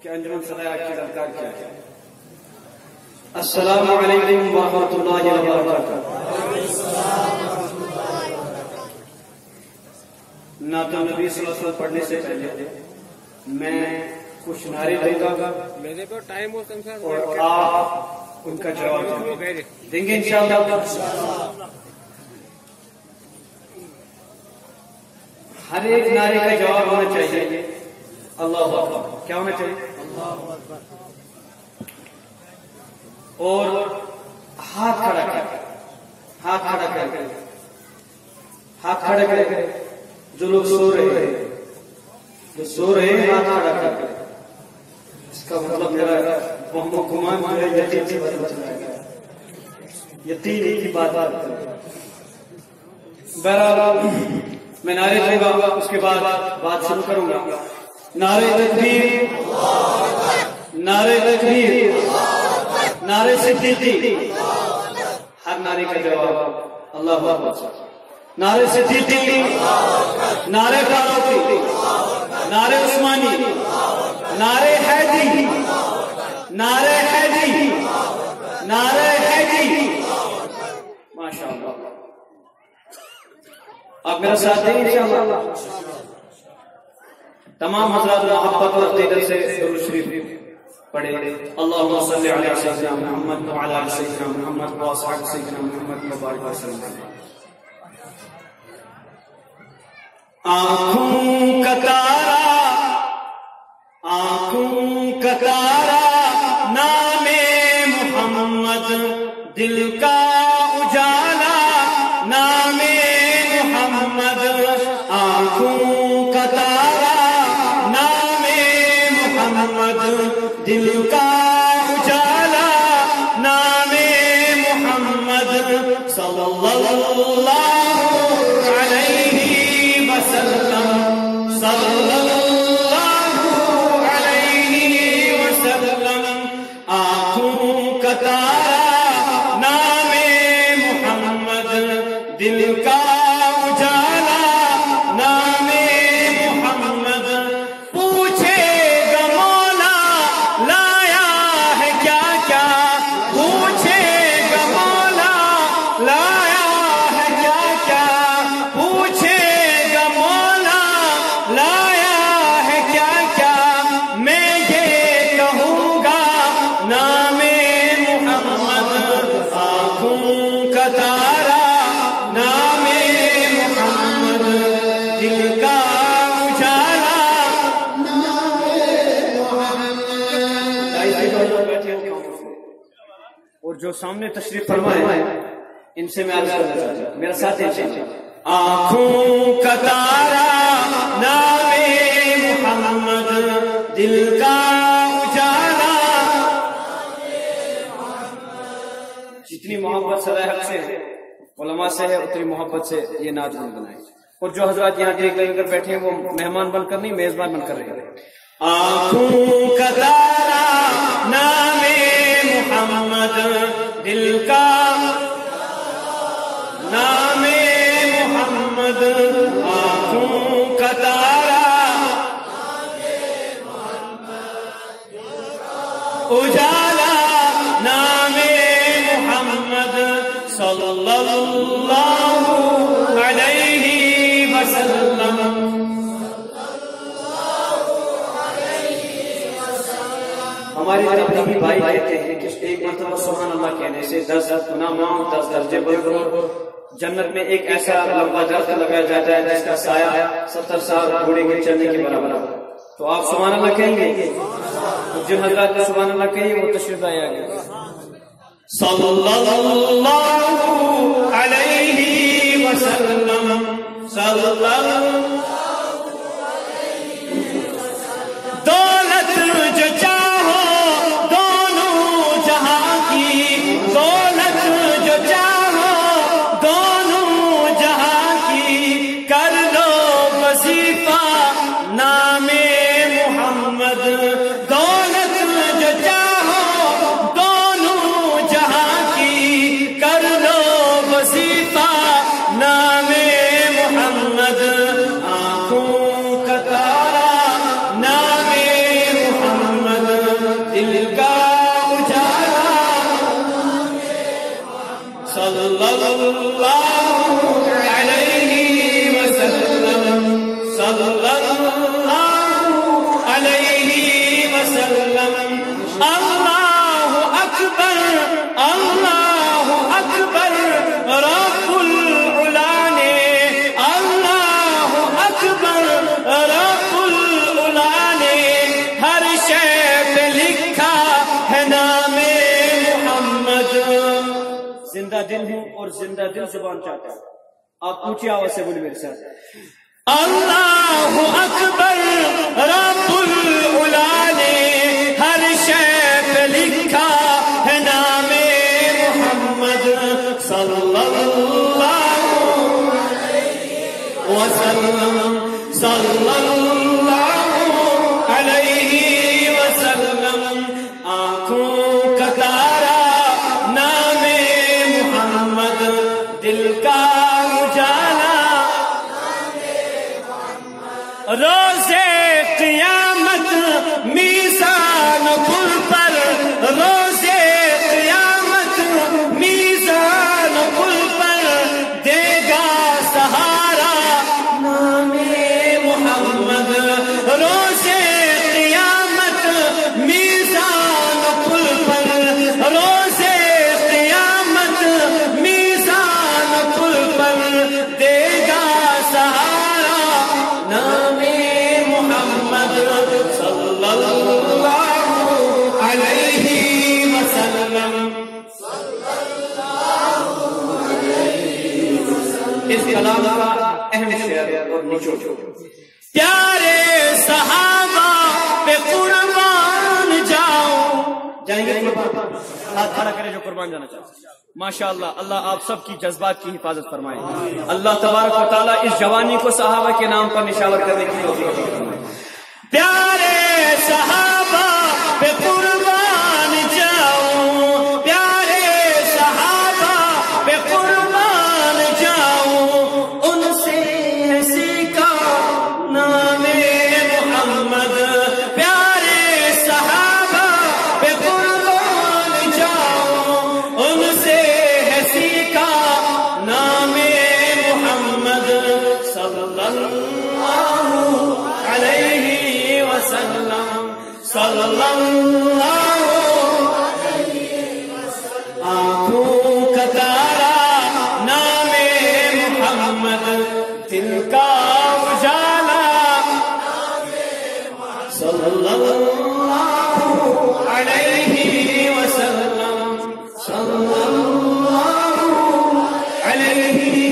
کہ انجمن صدایا کی درکار کیا ہے. السلام علیکم ورحمۃ اللہ وبرکاتہ. نعت نبی صلی اللہ علیہ وسلم پڑھنے سے پہلے میں کچھ نعرے دوں گا اور آپ ان کا جواب دیں گے انشاءاللہ. ہر ایک نعرے کا جواب ہونا چاہیے اللہ اکبر. کیا ہونا چاہیے؟ اور ہاتھ کھڑا کر، ہاتھ کھڑا کر، ہاتھ کھڑا کر. جو لوگ سو رہے ہیں، جو سو رہے ہیں ہاتھ کھڑا کر. اس کا مطلب میرا گمان جو ہے یقین سے بدل جائے گا. یقین کی بات. بہرحال میں نعرے دوں گا، اس کے بعد بات شروع کروں گا. نعرے تکبیر، نعرے تکبیر، نعرے صدیقی. ہر نعرے کا جواب اللہ اکبر. نعرے صدیقی، نعرے فاروقی، نعرے عثمانی، نعرے حیدری، نعرے حیدری، نعرے حیدری. ماشاء اللہ. آپ میرا ساتھ دیں انشاءاللہ. تمام حضرات محبت اور عقیدت سے درود شریف پڑھے. اللہم صلی علی سیدنا محمد وعلی آل سیدنا محمد واصحاب سیدنا محمد وبارک وسلم. آنکھوں کا تارا، آنکھوں کا تارا، نام محمد دل کا اجالا، نام محمد. آنکھوں کا تارا، نام محمد دل کا اجالا، نام محمد صلی اللہ علیہ وسلم، صلی اللہ علیہ وسلم. آنکھوں کا تارا، نام محمد دل کا اجالا، نام محمد. پوچھے گا مولا لایا ہے کیا کیا، پوچھے گا مولا لایا ہے کیا کیا، پوچھے گا مولا لایا ہے کیا کیا. میں یہ کہوں گا نام محمد. آنکھوں کا تارا، نام محمد دل کا اجالا، نام محمد. اور جو سامنے تشریف فرمائے ان سے میں عرض کرنا چاہتا ہوں، میرا ساتھ دیجیے. آنکھوں کا تارا، نام محمد دل کا اجالا. جتنی محبت صدائے حق سے ہے، علماء سے ہے، اتنی محبت سے یہ نعت بنائے. اور جو حضرات یہاں دیکھ کر بیٹھے ہیں وہ مہمان بن کر نہیں، میزبان بن کر رہے ہیں. آنکھوں کا تارا، نام محمد دل کا، نام محمد. آنکھوں کا تارا، اجالا، نام محمد صلی اللہ علیہ وسلم. ہمارے نبی بھائی کہتے ہیں کہ ایک مرتبہ سبحان اللہ کہنے سے 10 گنا معاف، 10 درجے بلند. جنت میں ایک ایسا لمبا درخت لگایا جاتا ہے جس کا سایہ 70 سال گھوڑے کے چلنے کے برابر ہے. تو آپ سبحان اللہ کہیں گے؟ جن حضرات نے سبحان اللہ کہی وہ تشریف لائے آگے. صلی اللہ علیہ وسلم، صلی اللہ. دولت جو چاہو دونوں جہاں کی، دولت جو چاہو دونوں جہاں کی، کر لو وظیفہ نام محمد. دولت جو چاہو دونوں جہاں کی، کر لو وظیفہ نام محمد. اللہ اکبر اللہ اکبر رب العلا نے اللہ اکبر رب العلا نے ہر شے پہ لکھا ہے نام محمد. زندہ دل ہوں اور زندہ دل زبان چاہتا ہوں. آپ اونچی آواز سے بولے میرے ساتھ. اللہ اکبر رب العلا نے ہر شے پہ لکھا ہے نام محمد صلی اللہ علیہ وسلم صلی اللہ علیہ وسلم. آنکھوں کا تارا نام محمد دل کا اجالا روزے قیامت میزان پل پر روزے قیامت میزان پل پر دے گا سہارا نام محمد. روزے قیامت میزان پل پر روزے قیامت میزان پل پر دے گا سہارا نام محمد صلی اللہ علیہ وسلم. اس کلام کا اہم شعر اور نچوڑ. پیارے صحابہ پہ قربان جاؤ. جائیں گے قربان؟ ہاتھ کھڑا کرے جو قربان جانا چاہتے. ماشاءاللہ اللہ آپ سب کی جذبات کی حفاظت فرمائے. اللہ تبارک و تعالیٰ اس جوانی کو صحابہ کے نام پر نشاور کرنے کی توفیق فرمائے. پیارے صحابہ پہ قربان جاؤ پیارے صحابہ پہ قربان جاؤ ان سے سیکھا نام محمد. پیارے صحابہ پہ قربان جاؤ ان سے سیکھا نام محمد صلی اللہ علیہ وسلم صلی اللہ علیہ وسلم. آنکھوں کا تارا نام محمد دل کا اجالا صلی اللہ علیہ وسلم صلی اللہ علیہ